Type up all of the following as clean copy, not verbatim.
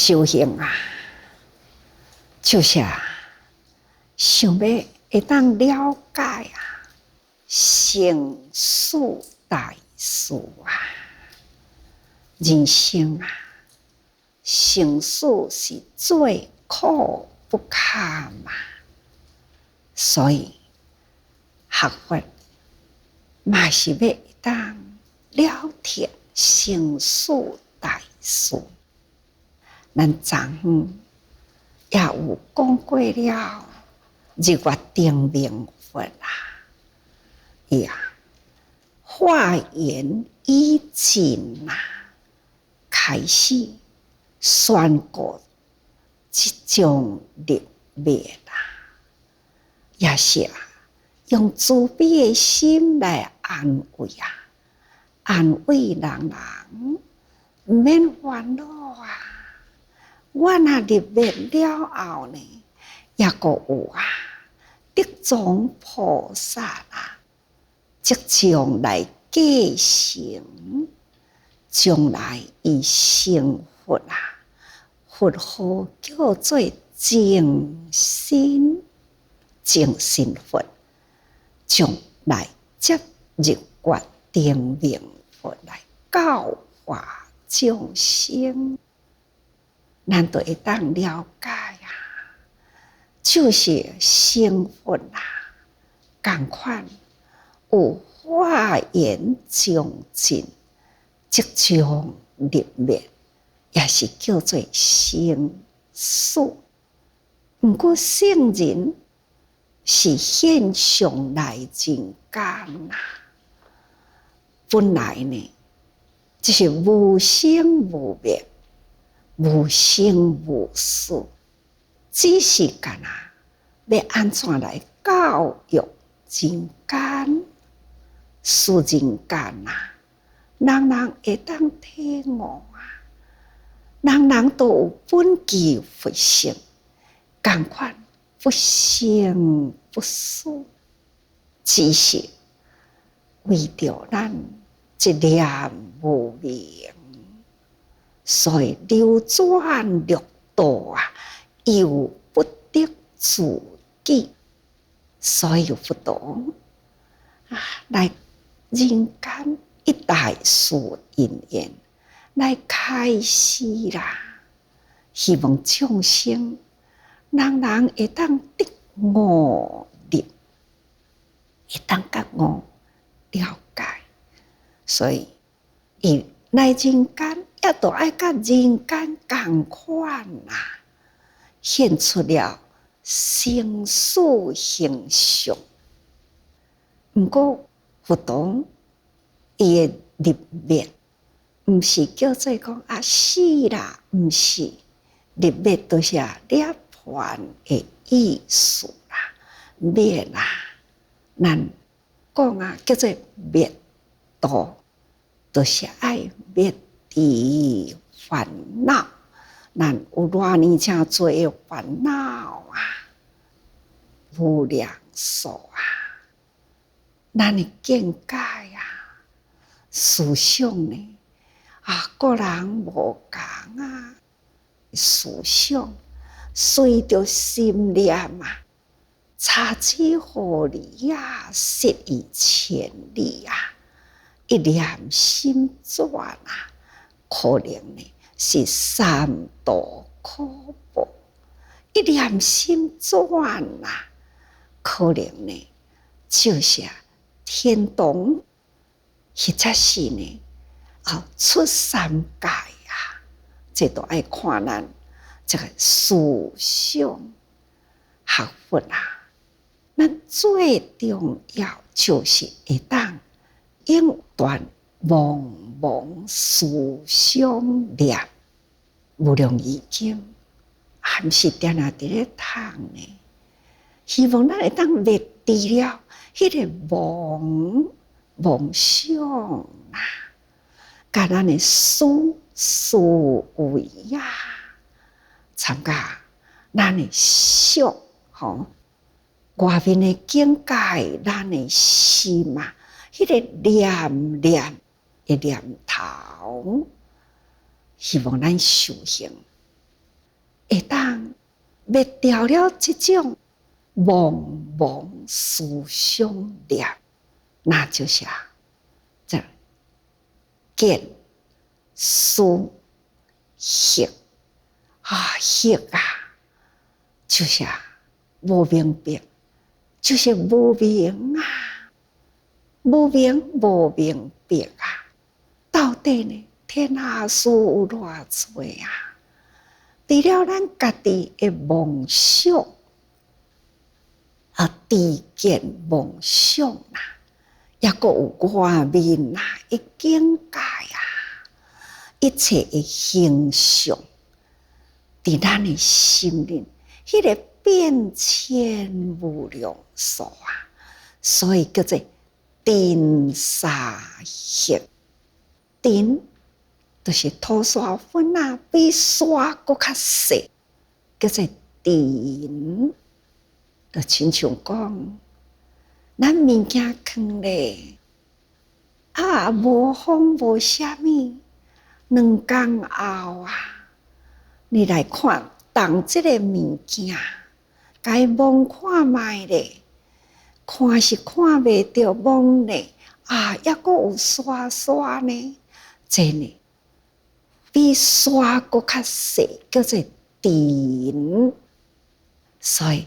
修行啊，就是想要会当了解生死大事人生生死是最苦不堪所以学佛嘛是要会当了脱生死大事。咱昨昏也有讲过了，日月定明佛伊化缘已尽开始宣告即将入灭也是用慈悲的心来安慰安慰人毋免烦恼我若入灭了后呢，也阁有得宗菩萨即将来继承，将来伊成佛佛号叫做净身佛，将来接日月定明佛来教化众生。咱就会当了解就是成佛同款有化缘将尽，即将入灭，也是叫做生死。毋过圣人是现象来人间本来呢，就是无生无灭。无生无死，只是干要安怎来教育人间？使人间人人会当体悟人人都有本具佛性，同款不生不死，只是为着咱一念无明。所以流转六道又不得自己，所以佛陀来人间一大事因缘来开示希望众生人人会当得悟入，会当觉悟了解，所以伊来人间也都爱甲人间同款现出了生死形象。毋过佛陀伊的入灭，毋是叫做讲死毋是入灭，都是涅槃的意思灭咱讲叫做灭度，都是爱灭除烦恼。咱有偌尼正多的烦恼无量数咱的见解思想呢个人无同思想随着心念差之毫厘失以千里一念心转可能呢是三途苦报，一念心转可能呢就是天堂，或者是呢出三界这都爱看咱这个思想学佛咱最重要就是会当永断茫茫思想念。无量易经还是定在咧读呢，希望咱会当灭除了迄个妄想甲咱的思维参加咱的想外面的境界，咱的心迄个念的念头，希望咱修行会当灭掉了这种茫茫思想念，那就是这见思行行就是无明白，就是无明无明无明白到底呢？天下事有偌多除了咱家己的梦想知见梦想也阁有外面的境界一切的形象，伫咱的心灵，迄个变迁无量数所以叫做尘沙现。尘就是土沙粉比沙阁较细，叫做尘。就亲像讲，咱物件放咧无风无啥物，2天后你来看动这个物件，该摸看卖咧，看是看袂到摸咧抑阁有沙沙呢，真呢比沙阁较细，叫做尘。所以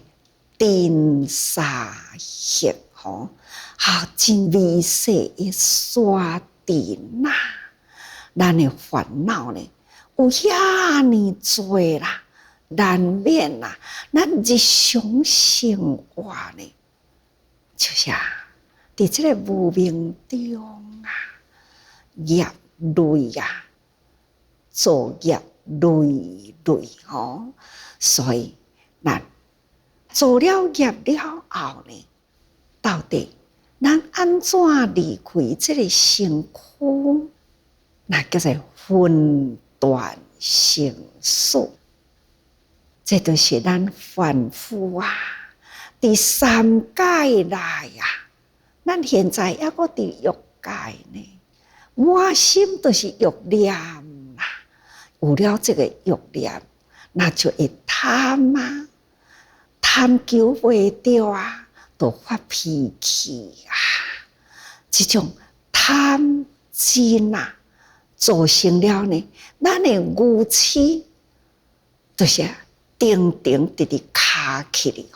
尘沙现真微细的沙尘咱的烦恼呢有遐尼多难免咱日常生活呢，就是伫这个无明中业累作业累累所以咱做了业了后呢，到底咱安怎离开这个身躯？那叫做分段生死。这就是咱凡夫伫三界内咱现在抑阁伫欲界呢，满心都是欲念有了这个欲念，那就会贪贪求袂到就发脾气这种贪心造成了呢，咱的愚痴就是定定直直卡起哩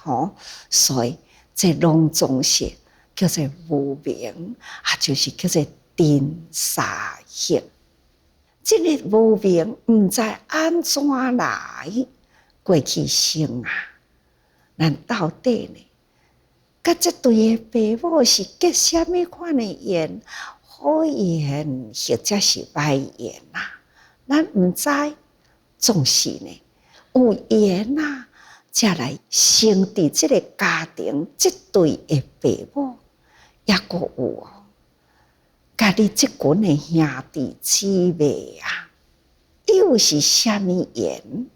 所以这拢总是叫做无明就是叫做尘沙现。这个无明毋知安怎来，过去生咱到底呢？甲这对的父母是结什么款的缘？好缘或者是歹缘咱毋知，总是呢有缘才来生伫这个家庭，这对的父母也阁有家己这群的兄弟姊妹又是什么缘？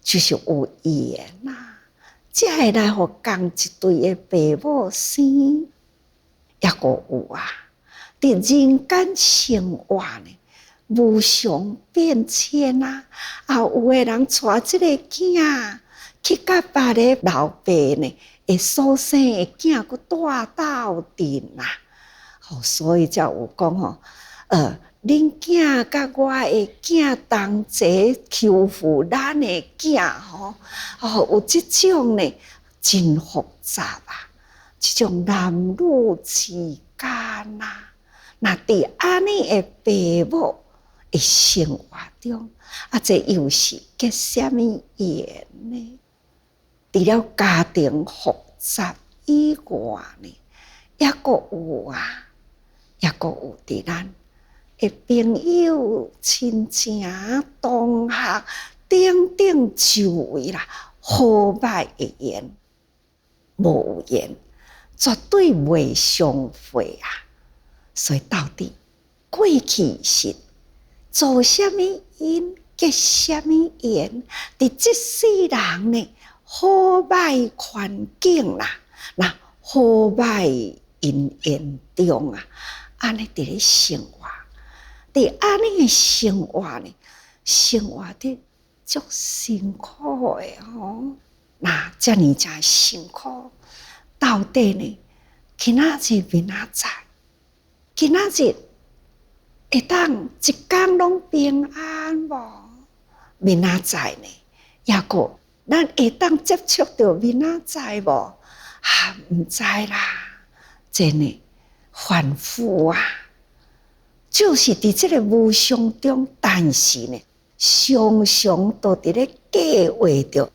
就是有缘才会来互共一对的父母生，也阁有伫人间生活呢，无常变迁有的人带这个囝去甲别个老爸呢，会所生的囝佫带斗阵所以才有讲恁囝甲我的囝同齐欺负咱的囝有这种呢真复杂这种男女之间那伫安尼的父母的生活中这又是结什么缘呢？除了家庭复杂以外呢，也阁有伫咱的朋友、亲情、同学等等周围好歹的缘，无缘绝对袂相会所以到底过去是做什么因，结什么缘，伫这世人呢好歹环境那好歹因缘中安尼伫咧生活，伫安尼的生活呢，生活的足辛苦的吼。那遮尔真辛苦，到底呢？今仔日明仔载，今仔日会当一天拢平安无？明仔载呢？抑个咱会当接触到明仔载无？啊，毋知啦，真的反复啊，就是伫即个无常中，但是呢，常常都伫咧计划着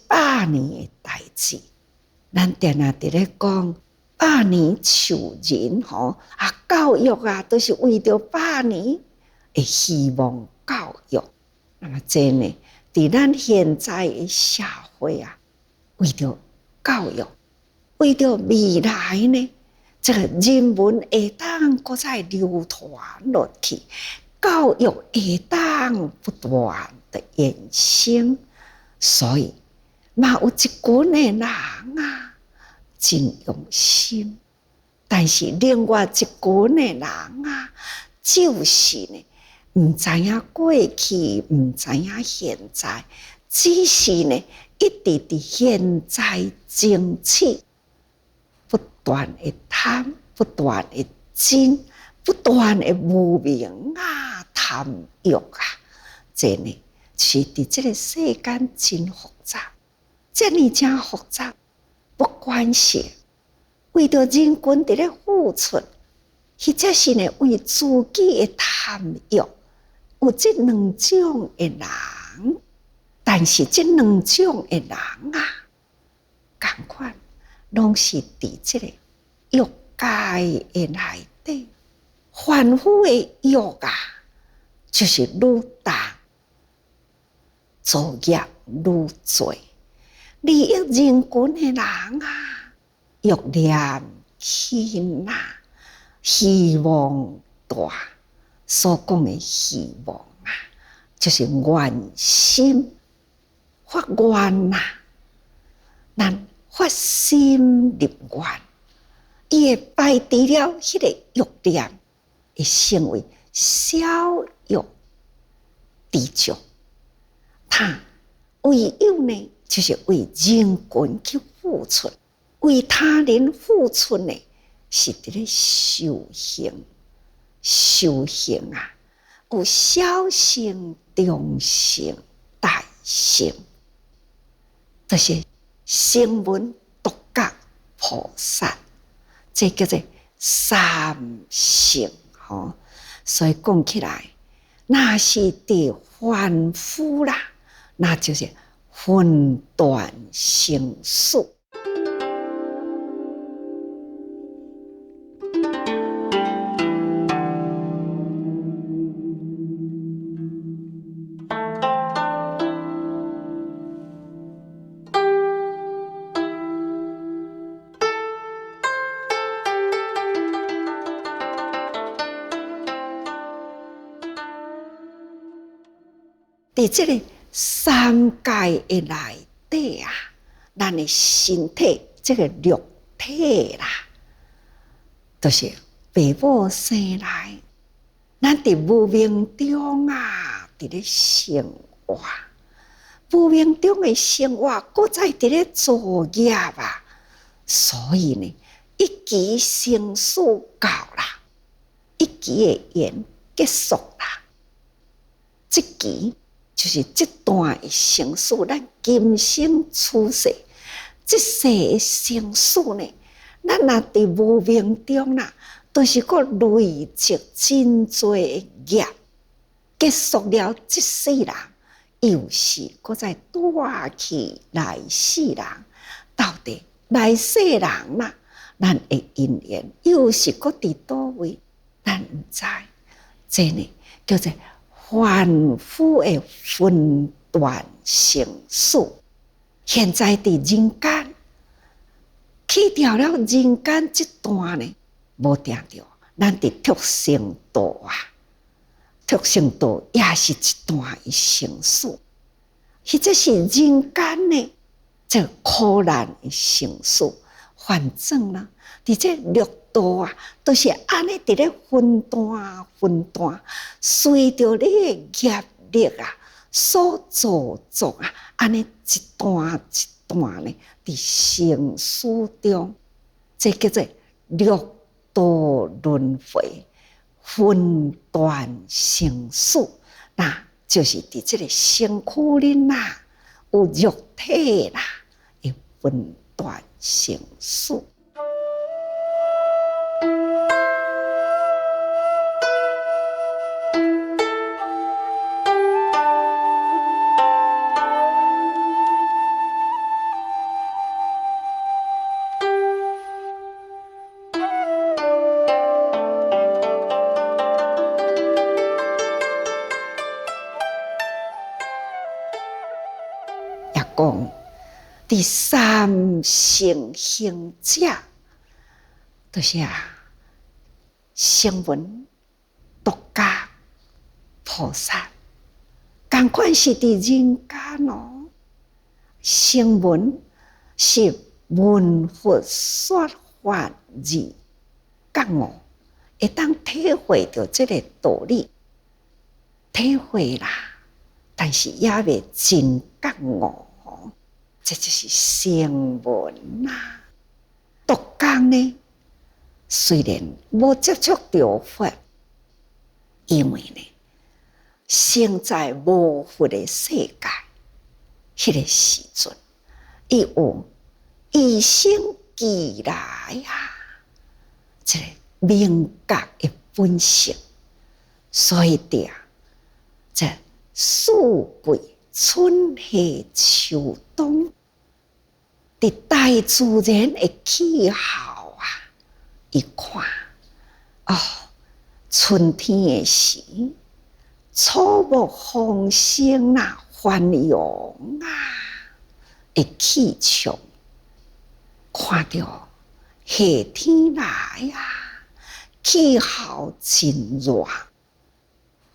100年的代志。咱定定伫咧讲百年树人吼啊，教育啊，都是为着百年的希望教育。那么真呢，伫咱现在的社会啊，为着教育，为着未来呢，这个人文会当搁再流传落去，教育会当不断的延伸，所以嘛有一群的人啊，真用心，但是另外一群的人啊，就是呢，毋知影过去，毋知影现在，只是呢，一直伫现在争取，不断的贪，不断的争，不断的无明啊，贪欲啊，这呢，是伫这个世间真复杂，这呢真复杂。不管是为着人群伫咧付出，或者是呢为自己的贪欲，有这两种的人，但是这两种的人啊，同款拢是伫这个欲界的内底，凡夫的欲啊，就是愈大，作业愈多。利益人群的人啊，欲念轻啊，希望大，所讲的希望啊，就是愿心发愿啊，咱发心立愿，伊会摆除了迄个欲念，会成为小欲知足。他唯有呢，就是为人群去付出，为他人付出呢，是伫咧修行。修行啊，有小乘、中乘、大乘，就是声闻、独觉、菩萨，这叫做三乘吼。所以讲起来，那是伫凡夫啦，那就是分段生死。伫这个三界的内底啊，咱的身体这个肉体啦，就是父母生来，咱伫无明中啊，伫咧生活，无明中的生活，搁再伫咧作业啊，所以呢，一期生死到啦，一期的缘结束啦，这期。就是这段的生死，咱今生出世，这世的生死呢，咱若伫无明中啦，都是个累积真多的业，结束了这世人，又是搁再带去来世人，到底来世人啦，咱的因缘又是搁伫倒位，咱毋知，这呢叫做。凡夫的分段生死，现在伫人间，去掉了人间这段呢，无定着，咱伫畜生道啊，畜生道也是一段的生死，或者是人间呢，这苦难的生死，反正呢，伫这六道啊，都是安尼伫咧分段，随着你的业力啊，所造作啊，安尼一段一段呢，伫生死中，这叫做六道轮回，分段生死。那就是伫这个身躯里啦，有肉体啦，会分段生死。讲第三乘行者，就是声闻、独家、菩萨，同款是伫人间哦。声闻是闻佛说法二觉悟，会当体会到这个道理，体会啦，但是也未真觉悟。这就是声闻啦。独家呢，虽然无接触到佛，因为呢，生在无佛的世界，迄个时阵，伊有与生俱来啊，这个明觉的本性，所以这四季春夏秋冬。伫大自然的气候啊，伊看哦，春天的时，草木丰盛啦，繁荣啊的气象，看到夏天来啊，气候真热，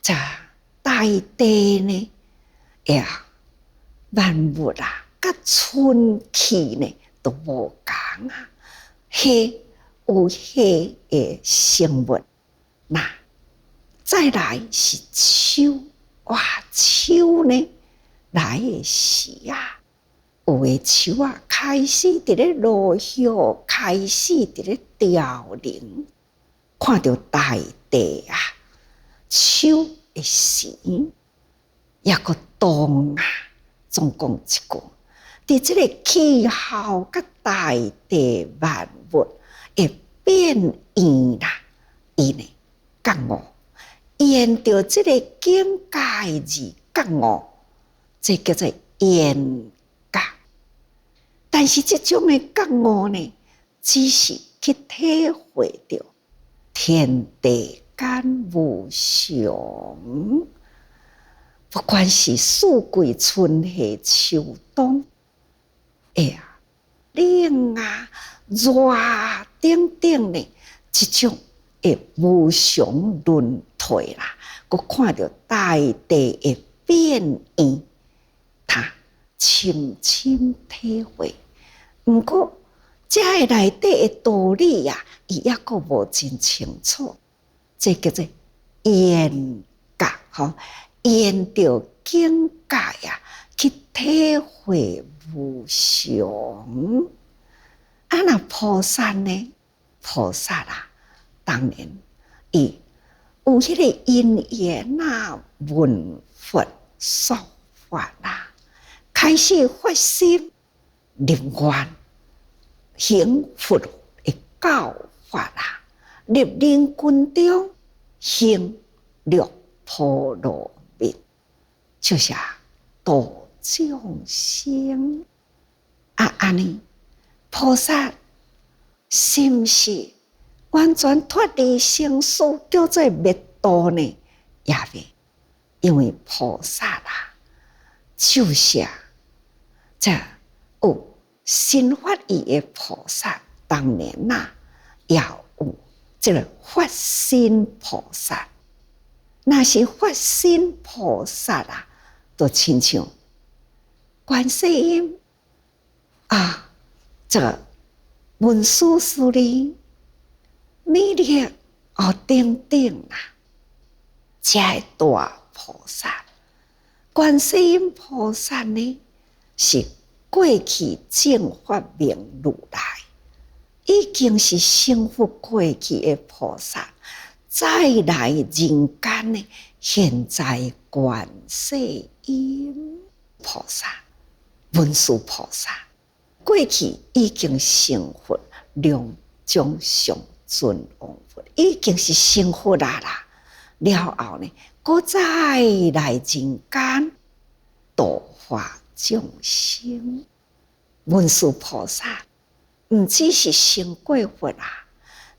这大地呢，万物啊。甲春气呢都无共啊，夏有夏的生物，那再来是秋，哇，秋呢来的时啊，有的树啊开始伫咧落叶，开始伫咧凋零，看到大地啊，秋的时，也个冬啊，总讲一句。伫这个气候甲大地万物会变异啦，伊呢觉悟，沿着这个境界而觉悟，这叫做沿觉。但是这种的觉悟呢，只是去体会到天地间无常，不管是四季春夏秋冬。冷啊、热啊等等呢，这种无常轮退啦，佮看到大地的变异，他深深体会。不过，这内底的道理啊，伊也个无真清楚。这叫做沿觉，吼，沿着境界啊，去体会。无常，那菩萨呢？菩萨啊，当然伊有迄个因缘啊，闻佛说法啦，开始发心立愿，行佛的教法啦，立人群中行六波罗蜜，就是度众生安尼，菩萨是毋是完全脱离生死，叫做灭度呢？也未，因为菩萨啦，就是这有新发意的菩萨，当然啦，也有这个发心菩萨。那是发心菩萨啊，都亲像。观世音啊，这个文殊师利、弥勒等等啊，这大菩萨，观世音菩萨呢，是过去正法明如来，已经是成佛过去的菩萨，再来人间呢，现在观世音菩萨、文殊菩萨，过去已经成佛，两种上尊王佛，已经是成佛啦。了后呢，搁再来人间度化众生。文殊菩萨毋只是成过佛啊，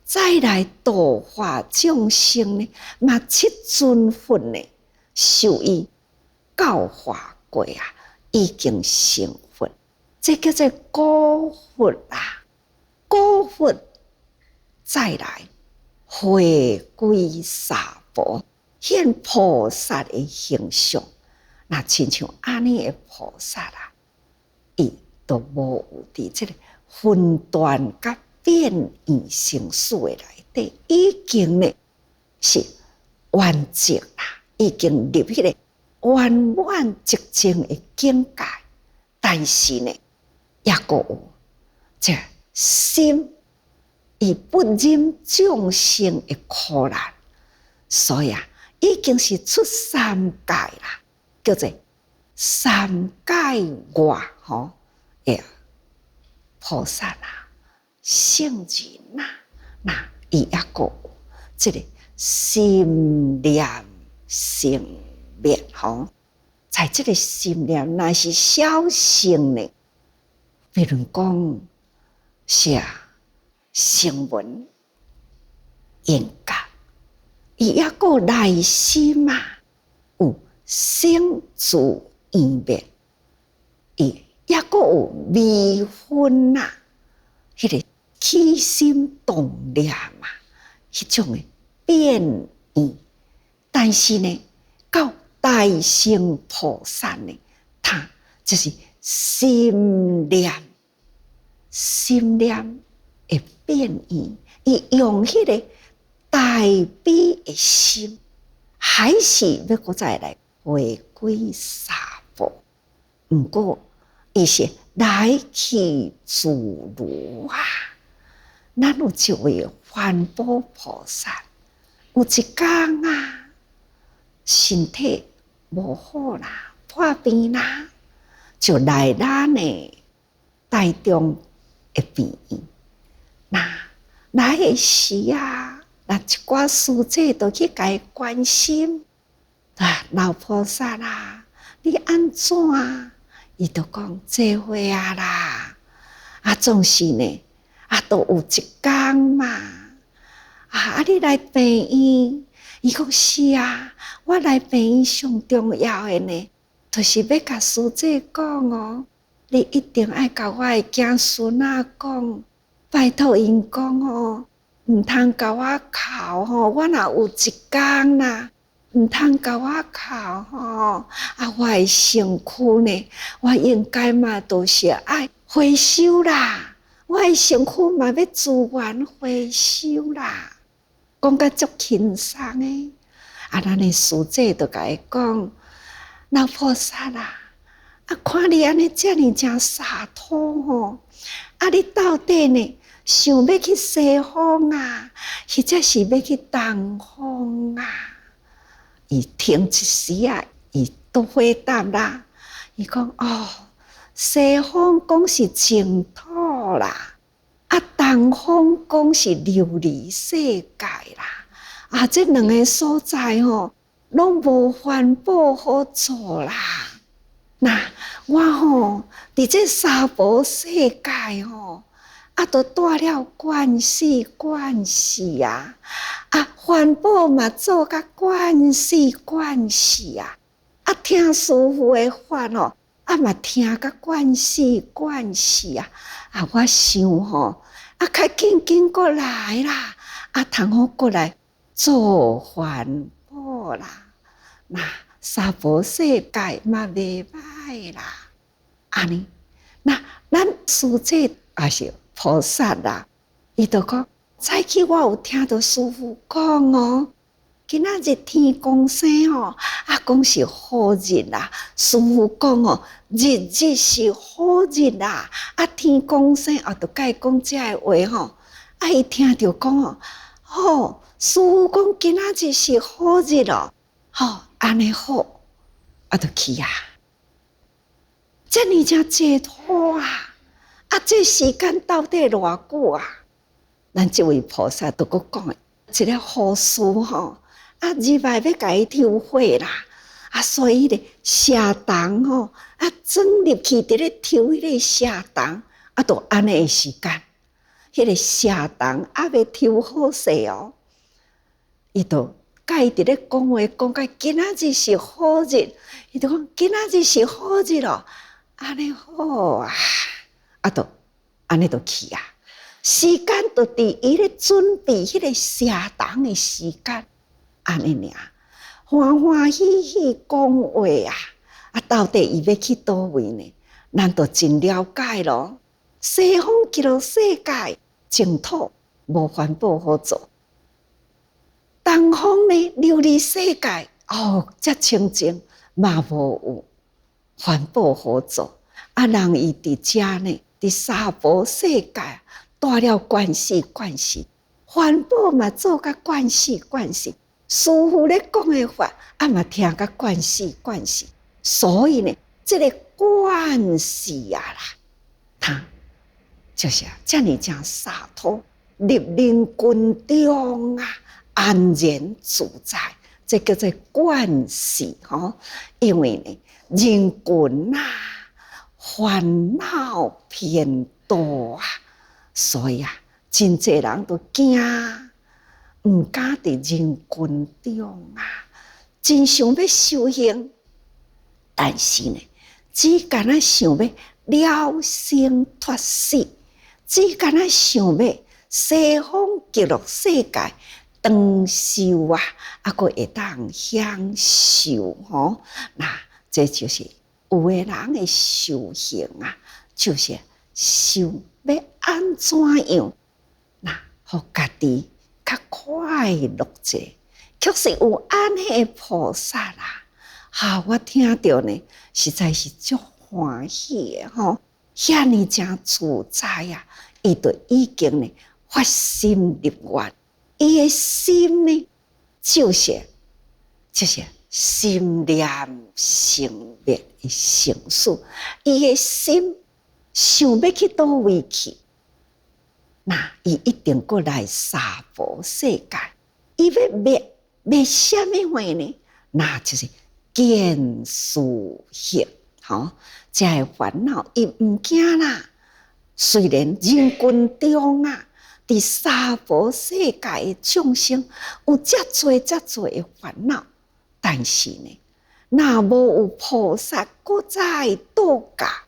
再来度化众生呢，嘛七尊佛呢，受伊教化过啊，已经成佛，这叫做古佛啊。古佛再来回归娑婆，现菩萨的形象。那亲像安尼的菩萨啦，伊都无有伫这个分段甲变异生死的内底，已经呢是完结啦，已经入迄个圆满寂静的境界。但是呢，也阁有这心，伊不忍众生的苦难，所以啊，已经是出三界啦，叫做三界外菩萨啦、圣人啦，那伊也阁有这个心念生灭在这个心念若是小乘呢，比如讲是声闻、缘觉，伊也阁内心有生住异灭，伊也阁有微分迄个起心动念迄种的变异。但是呢，到大乘菩萨呢，他就是心念会变异，伊用迄个大悲的心，还是要搁再来回归娑婆。不过，伊是来去自如啊。咱有一位环保菩萨，有一天身体无好啦，破病啦，就来咱的台中的病院。来的时一寡师姐都去甲伊关心老菩萨啦，你安怎伊就讲这伙啦，总是呢都有一天嘛，你来病院，伊讲是我来病院上重要的呢，就是要甲师姐讲你一定要甲我的囝孙讲，拜托因讲毋通甲我哭我若有一天毋通甲我哭我的身躯呢，我应该嘛都是爱回收啦，我的身躯嘛要自愿回收啦，讲甲足轻松的。咱的师姐就甲伊讲，老菩萨看你安尼遮尔真洒脱你到底呢想要去西方或者是要去东方伊听一时伊都回答啦，伊讲西方讲是净土啦，东方讲是琉璃世界啦，这两个所在拢无环保好做啦。我伫这娑婆世界都带了惯势环保嘛做甲惯势听师父的法嘛听甲惯势我想较紧过来啦，通好过来做环保啦。娑婆世界嘛袂歹啦，安尼咱师姐也是菩萨啦，伊就讲早起我有听到师父讲今仔日天公生吼，讲是好日啦。师父讲哦，日日是好日啦。天公生就甲伊讲这个话吼，伊听着讲哦，吼，师父讲今仔日是好日咯，吼，安尼好，就去啊。遮尔正解脱啊！这时间到底偌久啊？咱这位菩萨都搁讲一个好事吼，入来要甲伊抽火啦，所以咧社童吼，装入去伫咧抽迄个社童，就安尼时间，迄个社童要抽好势哦，伊就甲伊伫咧讲话，讲甲今仔日是好日，伊就讲今仔日是好日咯。安尼好啊，就安尼就去啊。时间就伫伊咧准备迄个社童的时间，安尼尔，欢欢喜喜讲话啊。到底伊要去倒位呢？咱就真了解咯。西方极乐世界净土无环保好做，东方呢琉璃世界遮清净嘛无有。环保好做，人伊伫遮呢，伫娑婆世界带了关系，环保嘛做甲关系。师父咧讲的法，嘛听甲关系。所以呢，这个关系啦，他就是遮尔正洒脱，入人群中安然自在，这叫做关系吼。因为呢，人群烦恼偏多所以真侪人都惊，毋敢伫人群中真想要修行，但是呢，只敢想要了生脱死，只敢想要西方极乐世界长寿还会当享受吼。那这就是有的人的修行就是想要安怎样，互家己较快乐者，确实有安尼的菩萨我听到呢，实在是足欢喜的吼，遐尼正自在伊就已经呢发心立愿，伊的心呢就是心念成灭的成事，伊的心想要去倒位去，伊一定过来娑婆世界，伊要灭什么话呢？那就是见思行，这个烦恼伊毋惊啦。虽然人群中伫娑婆世界的众生有遮多的烦恼，但是呢，若无有菩萨搁再度驾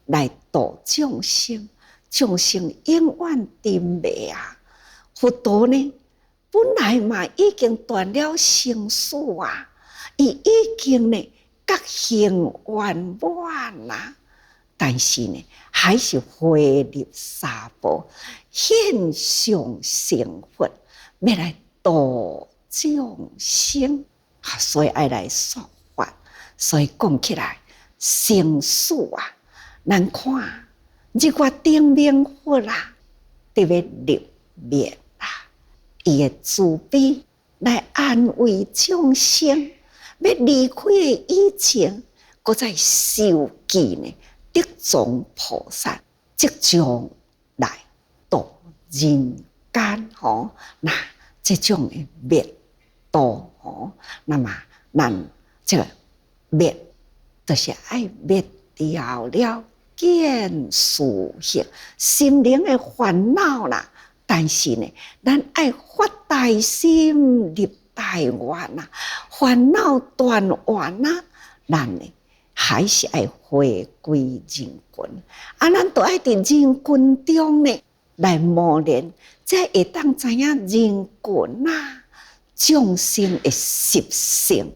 来度众生，众生永远沉迷佛陀呢，本来嘛已经断了生死伊已经呢觉行圆满但是呢，还是回入娑婆，现相成佛，要来度众生，所以爱来说法。所以讲起来，生死咱看日月灯明佛特别入灭伊的慈悲来安慰众生，要离开的以前，搁再受记呢。得宗菩萨即将来度人间那这种的灭度那么咱这个灭就是爱灭掉了见思行心灵的烦恼但是呢，咱爱发大心立大愿烦恼断完咱呢还是爱回归人群咱都爱伫人群中呢来磨练，才会当知影人群众生的习性，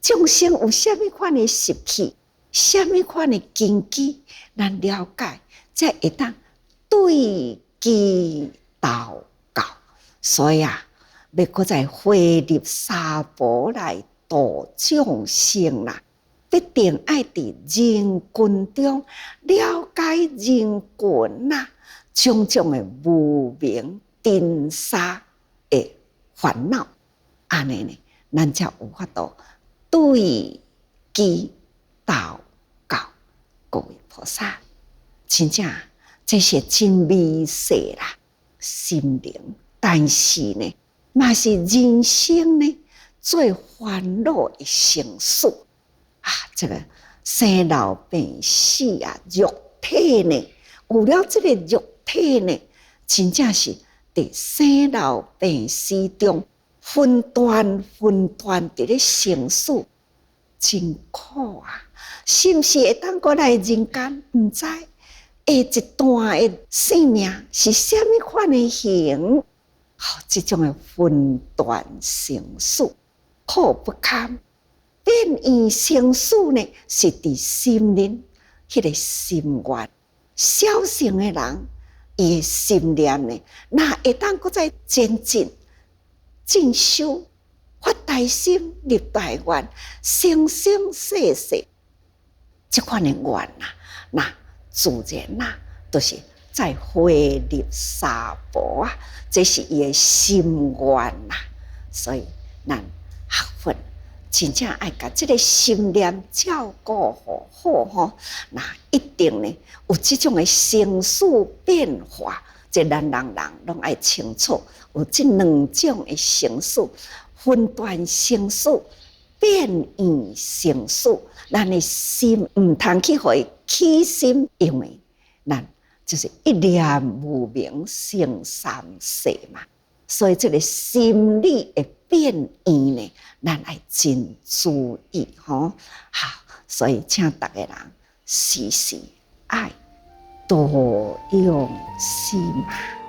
众生有什么款的习气，什么款的根基，咱了解，才会当对其祷告。所以要搁再回入娑婆来度众生啦，必定爱伫人群中了解人群啦，种种的无明尘沙的烦恼，安尼呢，咱才有法度对其祷告。各位菩萨，真正这是真美事啦，心灵。但是呢，嘛是人生呢最烦恼的成事啊！这个生老病死啊，肉体呢，有了这个肉体呢，真正是在生老病死中分段伫咧成事，真苦啊！是不是会当过来人间？唔知下一段的生命是什么款的形？这种的分段成事，苦不堪。变异成事呢，是伫心灵迄个心愿。小乘的人，伊的心念呢，那会当搁再前进、进修、发大心、立大愿、生生世世，这款的愿呐，那自然呐，都是再回入娑婆啊，这是伊的心愿呐。所以咱学佛真正爱甲这个心念照顾好吼，那一定呢有这种的生死变化，这咱人拢爱清楚，有这两种的生死，分段生死、变异生死，咱的心唔通去互伊起心，因为咱就是一念无明生三世嘛，所以这个心理的变异呢，咱爱真注意吼。好，所以请大家人时时爱多用心嘛。